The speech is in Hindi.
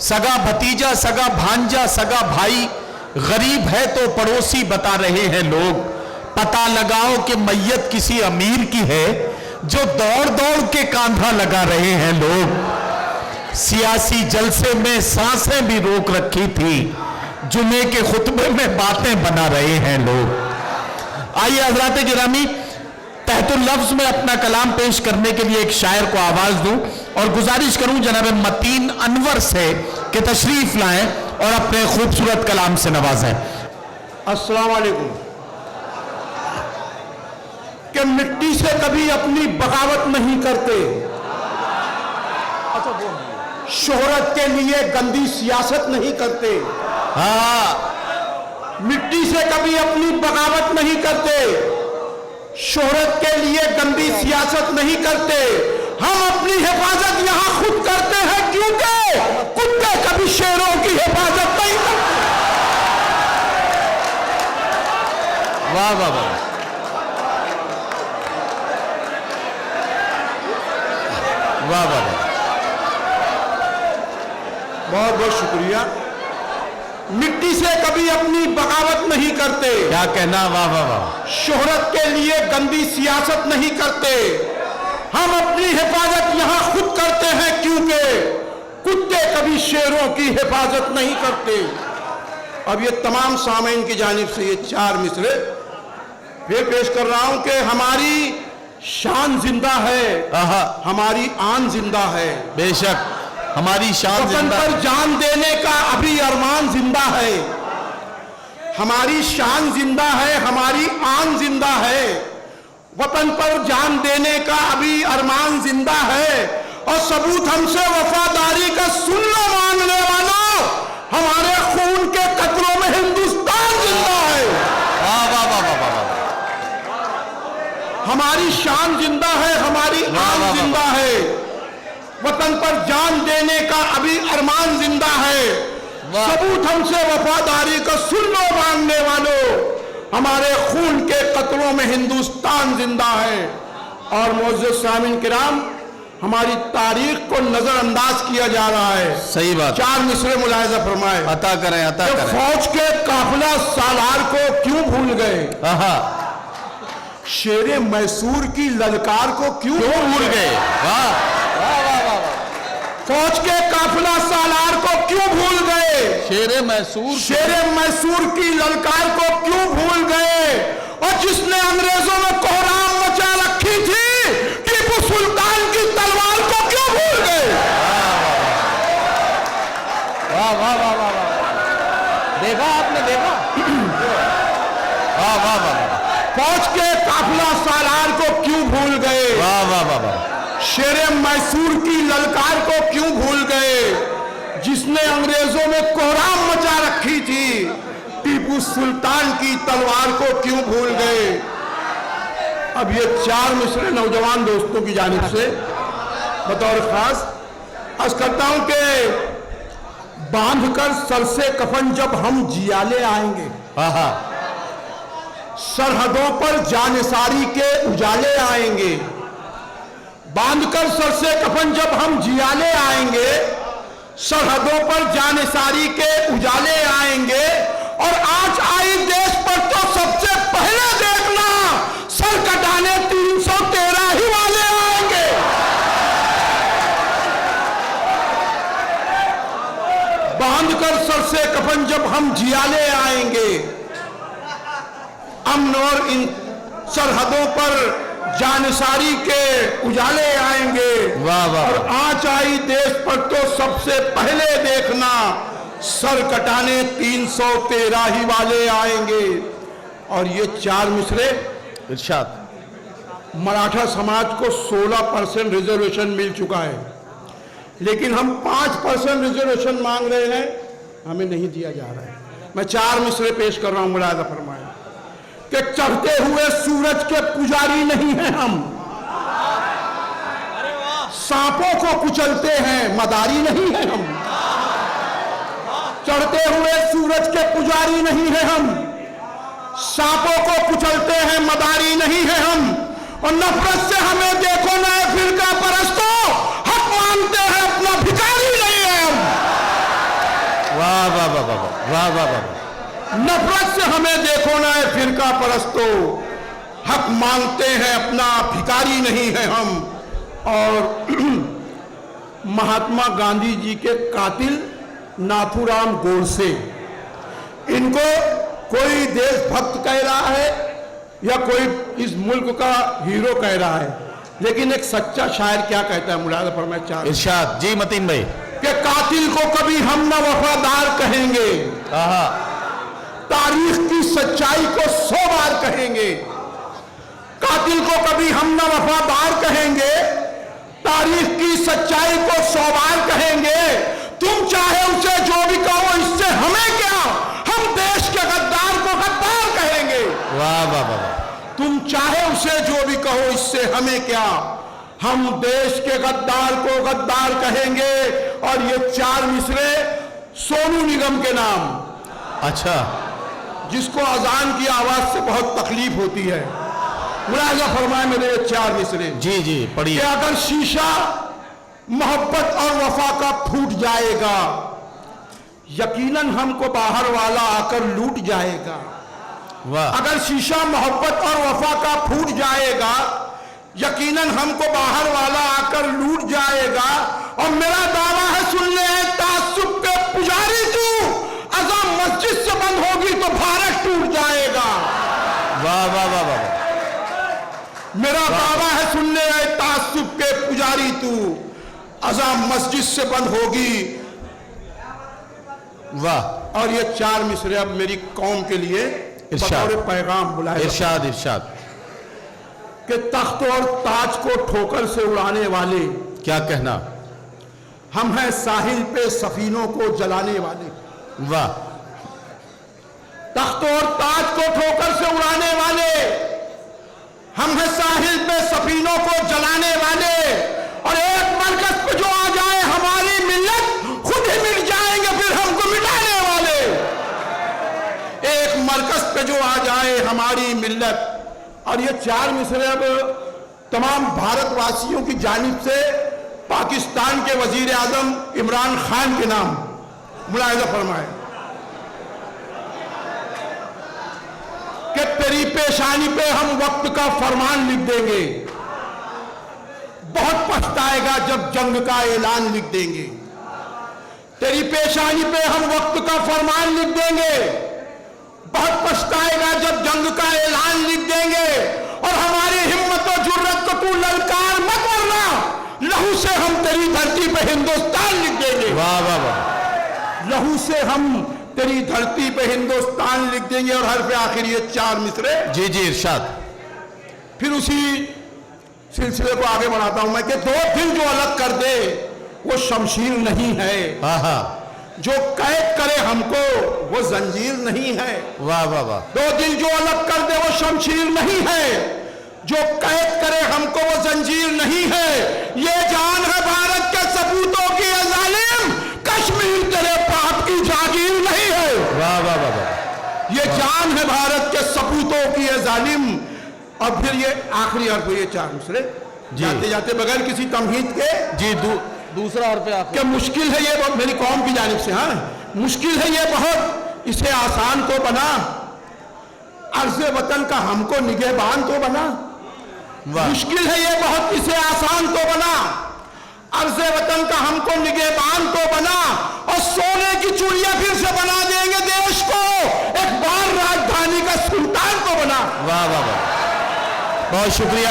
सगा भतीजा, सगा भांजा, सगा भाई, गरीब है तो पड़ोसी बता रहे हैं लोग। पता लगाओ कि मैयत किसी अमीर की है, जो दौड़ दौड़ के कांधा लगा रहे हैं लोग। सियासी जलसे में सांसें भी रोक रखी थी, जुमे के खुतबे में बातें बना रहे हैं लोग। आइए हजरात गिरामी, तहतुल लफ्ज में अपना कलाम पेश करने के लिए एक शायर को आवाज दूं और गुजारिश करूं जनाब मतीन अनवर से कि तशरीफ लाएं और अपने खूबसूरत कलाम से नवाजें। अस्सलाम वालेकुम। कि मिट्टी से कभी अपनी बगावत नहीं करते, शोहरत के लिए गंदी सियासत नहीं करते। मिट्टी से कभी अपनी बगावत नहीं करते, शोहरत के लिए गंदी सियासत नहीं करते। हम अपनी हिफाजत यहां खुद करते हैं, क्योंकि कुत्ते कभी शेरों की हिफाजत नहीं करते। वाह वाह वाह, वाह वाह वाह, बहुत बहुत शुक्रिया। मिट्टी से कभी अपनी बगावत नहीं करते, क्या कहना, वाह वाह वाह। शोहरत के लिए गंदी सियासत नहीं करते। हम अपनी हिफाजत यहां खुद करते हैं, क्योंकि कुत्ते कभी शेरों की हिफाजत नहीं करते। अब ये तमाम सामीन की जानिब से ये 4 मिसरे फिर पेश कर रहा हूं कि हमारी शान जिंदा है, हमारी आन जिंदा है। बेशक हमारी शान वतन पर जान देने का अभी अरमान जिंदा है। हमारी शान जिंदा है, हमारी आन जिंदा है। वतन पर जान देने का अभी अरमान जिंदा है। और सबूत हमसे वफादारी का सुन लो मांगने वालों, हमारे खून के कतरों में हिंदुस्तान जिंदा है। वाह वाह वाह वाह वाह, हमारी शान जिंदा है, हमारी आन जिंदा है। वतन पर जान देने का अभी अरमान जिंदा है। सबूत हमसे वफादारी का सुन लो मांगने वालों, हमारे खून के कतरों में हिंदुस्तान जिंदा है। और मोअज़्ज़िज़ सामीन किराम, हमारी तारीख को नजरअंदाज किया जा रहा है। सही बात। 4 मिसरे मुलाहिजा फरमाए। अता करें, अता करें। फौज के काफिला सालार को क्यों भूल गए, शेरे मैसूर की ललकार को क्यों भूल गए। वाह, फौज के काफिला सालार को क्यों भूल गए, शेरे मैसूर की ललकार को क्यों भूल गए। और जिसने अंग्रेजों में कोहराम मचा रखी थी, टीपू सुल्तान की तलवार को क्यों भूल गए। वाह वाह वाह वाह वाह, देखा आपने, देखा। वाह वाह वाह, फौज के काफिला सालार को क्यों भूल गए। वाह वाह वाह वाह, शेरे मैसूर की ललकार को क्यों भूल गए। जिसने अंग्रेजों में कोहराम मचा रखी थी, टीपू सुल्तान की तलवार को क्यों भूल गए। अब ये 4 मिसरे नौजवान दोस्तों की जानिब से बतौर खास अर्ज करता हूं कि बांधकर सर से कफन जब हम जियाले आएंगे, सरहदों पर जानिसारी के उजाले आएंगे। बांधकर सर से कफन जब हम जियाले आएंगे, सरहदों पर जानिसारी के उजाले आएंगे। और आज आई देश पर तो सबसे पहले देखना, सर कटाने 313 ही वाले आएंगे। बांधकर सर से कफन जब हम जियाले आएंगे, अमन और इन सरहदों पर जानिसारी के उजाले आएंगे। वाह वाह। और आज आई देश पर तो सबसे पहले देखना, सर कटाने 313 ही वाले आएंगे। और ये 4 मिसरे इरशाद। मराठा समाज को 16% रिजर्वेशन मिल चुका है, लेकिन हम 5% रिजर्वेशन मांग रहे हैं, हमें नहीं दिया जा रहा है। मैं 4 मिसरे पेश कर रहा हूं, मुलाहिजा फरमाएं कि चढ़ते हुए सूरज के पुजारी नहीं हैं हम, सांपों को कुचलते हैं, मदारी नहीं है हम। चढ़ते हुए सूरज के पुजारी नहीं है हम, सांपों को कुचलते हैं, मदारी नहीं है हम। और नफरत से हमें देखो ना, फिरका परस्तों, हक मानते हैं, अपना भिखारी नहीं है हम। वाह वाह वाह। नफरत से हमें देखो ना है फिरका परस्तो, हक मांगते हैं अपना, भिखारी नहीं है हम। और महात्मा गांधी जी के कातिल नाथूराम गोडसे, इनको कोई देशभक्त कह रहा है या कोई इस मुल्क का हीरो कह रहा है, लेकिन एक सच्चा शायर क्या कहता है, मुलाजा फरमाए चार इरशाद जी मतीन भाई। कि कातिल को कभी हम न वफादार कहेंगे, तारीख की सच्चाई को 100 बार कहेंगे। कातिल को कभी हम न वफादार कहेंगे, तारीख की सच्चाई को 100 बार कहेंगे। तुम चाहे उसे जो भी कहो, इससे हमें क्या, हम देश के गद्दार को गद्दार कहेंगे। वाह वाह वाह। तुम चाहे उसे जो भी कहो, इससे हमें क्या, हम देश के गद्दार को गद्दार कहेंगे। और ये 4 मिसरे सोनू निगम के नाम, अच्छा, जिसको अजान की आवाज से बहुत तकलीफ होती है, मुलाजा फरमाए मेरे ये 4 मिसरे। जी जी कि पढ़िए। अगर शीशा मोहब्बत और वफा का फूट जाएगा, यकीनन हमको बाहर वाला आकर लूट जाएगा। वाह। अगर शीशा मोहब्बत और वफा का फूट जाएगा, यकीनन हमको बाहर वाला आकर लूट जाएगा। और मेरा दावा है, सुन ले तासुब के पुजारी तू, अज़ान मस्जिद से बंद होगी तो भारत टूट जाएगा। वाह वाह वाह वाह। मेरा दावा है, सुन ले तासुब के पुजारी तू, अज़ान मस्जिद से बंद होगी। वाह। और ये 4 मिसरे अब मेरी कौम के लिए इरशाद। बतौर पैगाम बुलाए इरशाद इरशाद। कि तख्त और ताज को ठोकर से उड़ाने वाले क्या कहना। हम हैं, साहिल पे सफीनों को जलाने वाले। वाह। तख्त और ताज को ठोकर से उड़ाने वाले हम हैं, साहिल पे सफीनों को जलाने वाले। और एक मरकज पे जो आ जाए हमारी मिल्लत, खुद ही मिट जाएंगे फिर हमको मिटाने वाले। एक मरकज पे जो आ जाए हमारी मिल्लत। और ये 4 मिसरे अब तमाम भारतवासियों की जानिब से पाकिस्तान के वजीर आजम इमरान खान के नाम, मुलाहिजा फरमाए कि तेरी पेशानी पे हम वक्त का फरमान लिख देंगे, बहुत पछताएगा जब जंग का ऐलान लिख देंगे। तेरी पेशानी पे हम वक्त का फरमान लिख देंगे, बहुत पछताएगा जब जंग का ऐलान लिख देंगे। और हमारी हिम्मत और जुर्रत को तू ललकार मत, वरना लहू से हम तेरी धरती पे हिंदुस्तान लिख देंगे। वाह वाह वाह। लहू से हम तेरी धरती पे हिंदुस्तान लिख देंगे। और हर पे आखिर ये 4 मिसरे। जी जी इरशाद। फिर उसी सिलसिले को आगे बढ़ाता हूं मैं कि 2 दिल जो अलग कर दे वो शमशीर नहीं है, हाँ हाँ। जो कैद करे हमको वो जंजीर नहीं है। वाह वाह वाह। 2 दिल जो अलग कर दे वो शमशीर नहीं है, जो कैद करे हमको वो जंजीर नहीं है। ये जान है भारत के सपूतों की, ए जालिम कश्मीर तेरे बाप की जागीर नहीं है। वाह वाह वाह वाह। ये जान है भारत के सपूतों की, ए जालिम। और फिर ये आखिरी हर्फ, ये 4 मिसरे जाते जाते बगैर किसी तमहीद के। जी दूसरा हर्फ आखिर। क्या मुश्किल है ये मेरी कौम की जानिब से, हाँ मुश्किल है ये बहुत, इसे आसान तो बना, अर्ज़े वतन का हमको निगहबान तो बना। मुश्किल है ये बहुत, इसे आसान तो बना, अर्ज़े वतन का हमको निगहबान तो बना। और सोने की चूड़ियां फिर से बना देंगे देश को, एक बार राजधानी का सुल्तान तो बना। वाह वाह वाह। बहुत शुक्रिया।